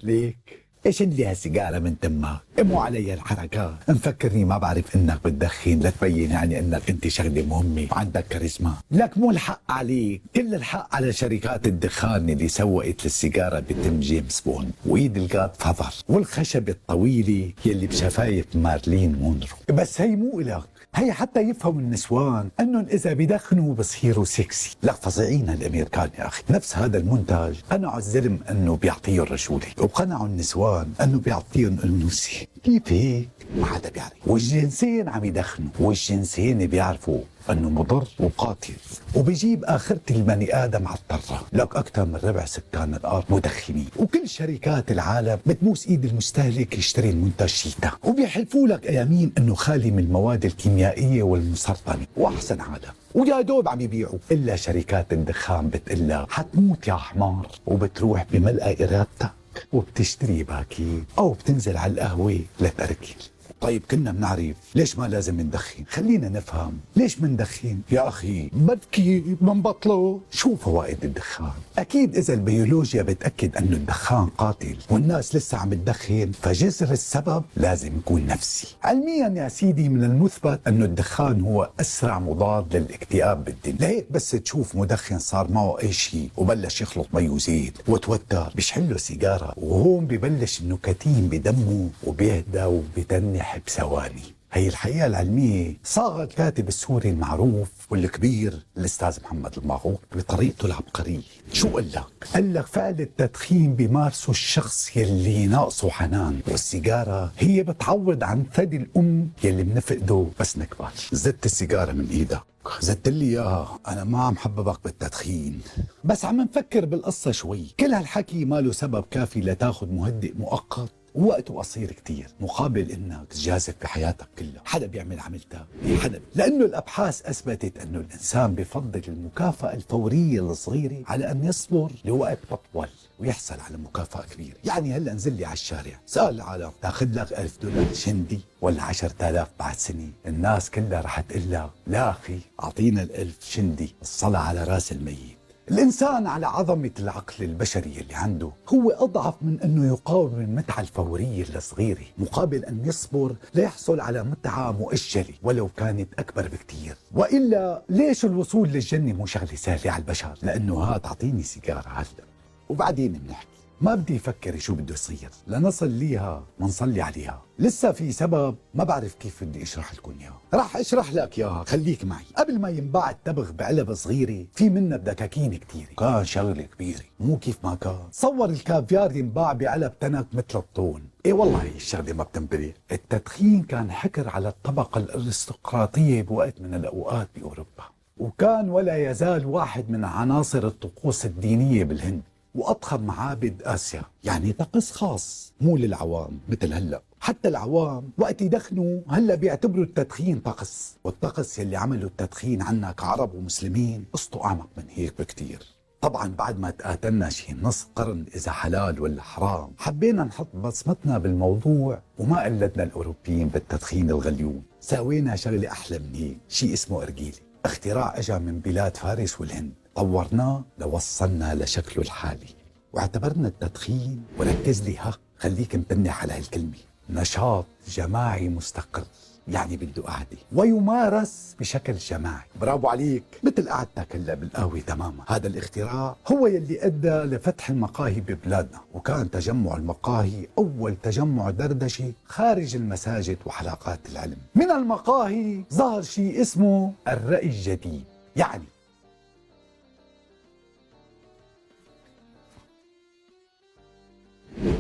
ليك؟ ايش اللي هالسيجاره من تمك؟ مو علي الحركات، مفكرني ما بعرف انك بتدخن لتبين يعني انك انت شغله مهمه وعندك كاريزما. لك مو الحق عليك، كل الحق على شركات الدخان اللي سوقت للسيجاره بتم جيمس بوند وايد الجاد فاذر والخشب الطويله يلي بشفايف مارلين مونرو. بس هي مو إلك، هي حتى يفهم النسوان انهم اذا بدخنوا بصيروا سكسي. لا فظيعين الامريكان يا اخي. نفس هذا المنتج قنعوا الزلم انه بيعطيه الرجوله، وقنعوا النسوان انه بيعطيهم انوثه. كيف هيك؟ ما حدا بيعرف. والجنسين عم يدخنوا، والجنسين بيعرفوا انه مضر وقاتل وبيجيب اخرة البني ادم على الطرة. لك اكثر من ربع سكان الارض مدخنين، وكل شركات العالم بتبوس ايد المستهلك يشتري المنتج شيتا، وبيحلفوا لك يمين انه خالي من المواد الكيميائيه والمسرطنه واحسن عالم، ويا دوب عم يبيعوا. الا شركات الدخان بتقلك حتموت يا حمار، وبتروح بملء ارادتك وبتشتري باكيت او بتنزل على القهوه لتركل. طيب كنا بنعرف ليش ما لازم ندخن، خلينا نفهم ليش مندخن. يا أخي بدكي منبطله. شو فوائد الدخان؟ أكيد إذا البيولوجيا بتأكد أنه الدخان قاتل والناس لسه عم تدخن، فجذر السبب لازم يكون نفسي. علميا يا سيدي من المثبت أنه الدخان هو أسرع مضاد للاكتئاب بالدنيا. لهيك بس تشوف مدخن صار معه أي شيء وبلش يخلط مي وزيت وتوتر، بيشحله سيجارة، وهون ببلش النكتين بدمه وبيهدى وبتنح بثواني. هي الحقيقة العلمية صاغ الكاتب السوري المعروف والكبير الأستاذ محمد الماغوط بطريقته العبقرية. شو قال لك؟ قال لك فعل التدخين بيمارسه الشخص يلي ناقصه حنان، والسيجارة هي بتعوض عن ثدي الأم يلي بنفقده بس نكبر. زدت السيجارة من إيدك، زدت لي اياها. انا ما عم حببك بالتدخين، بس عم نفكر بالقصة شوي. كل هالحكي ما له سبب كافي لتاخذ مهدئ مؤقت ووقته قصير كتير مقابل انك تجازف بحياتك كلها. حدا بيعمل عملتها؟ حدا. لانه الابحاث اثبتت انه الانسان بفضل المكافأة الفورية الصغيرة على ان يصبر لوقت اطول ويحصل على مكافأة كبيرة. يعني هلا انزل لي على الشارع سأل العالم تاخذ لك $1000 شندي ولا 10,000 بعد سنة، الناس كلها رح تقول لك لا اخي اعطينا ال1000 شندي، الصلاة على راس الميت. الإنسان على عظمة العقل البشري اللي عنده هو أضعف من أنه يقاوم المتعة الفورية الصغيرة مقابل أن يصبر ليحصل على متعة مؤجلة ولو كانت أكبر بكتير. وإلا ليش الوصول للجنة مو شغلة سهلة على البشر؟ لأنه ها تعطيني سيجارة هلا وبعدين بنحكي. ما بدي أفكر شو بده يصير لنصل ليها منصلي عليها. لسه في سبب ما بعرف كيف بدي اشرح لكم اياه، راح اشرح لك اياها، خليك معي. قبل ما ينباع التبغ بعلب صغيره في منها بدكاكين كثيره، كان شغله كبيره مو كيف ما كان. تصور الكافيار ينباع بعلب تنك مثل الطون. ايه والله هي الشغله ما بتنبري. التدخين كان حكر على الطبقه الارستقراطيه بوقت من الاوقات باوروبا، وكان ولا يزال واحد من عناصر الطقوس الدينيه بالهند واضخم معابد اسيا. يعني طقس خاص مو للعوام مثل هلا. حتى العوام وقت يدخنوا هلا بيعتبروا التدخين طقس، والطقس يلي عملوا التدخين عنا كعرب ومسلمين قصته اعمق من هيك بكتير. طبعا بعد ما تقاتلنا شي نص قرن اذا حلال ولا حرام، حبينا نحط بصمتنا بالموضوع وما قلدنا الاوروبيين بالتدخين الغليون. سوينا شغله احلى من هيك، شي اسمه ارجيله، اختراع اجى من بلاد فارس والهند، طورناه لوصلنا لشكله الحالي. واعتبرنا التدخين، وركز لي ها خليك متنح على هالكلمة، نشاط جماعي مستقر، يعني بده قعدة ويمارس بشكل جماعي. برافو عليك، مثل قعدتك هلا بالقهوة تماما. هذا الاختراع هو يلي ادى لفتح المقاهي ببلادنا، وكان تجمع المقاهي اول تجمع دردشة خارج المساجد وحلقات العلم. من المقاهي ظهر شيء اسمه الرأي الجديد، يعني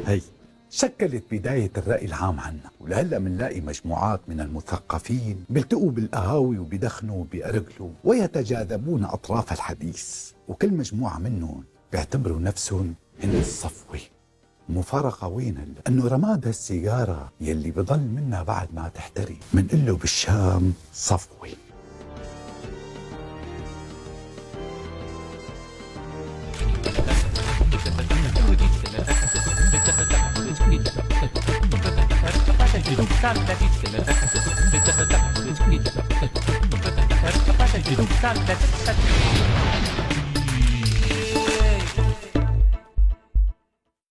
هي شكلت بداية الرأي العام عنا. ولهلا منلاقي مجموعات من المثقفين بيلتقوا بالقهاوي وبيدخنوا وبيأرجلوا ويتجاذبون أطراف الحديث، وكل مجموعة منهم بيعتبروا نفسهم هن الصفوة. مفارقة وين هلا؟ انه رماد هالسيجارة يلي بضل منها بعد ما تحترق منقله بالشام صفوة. Genug.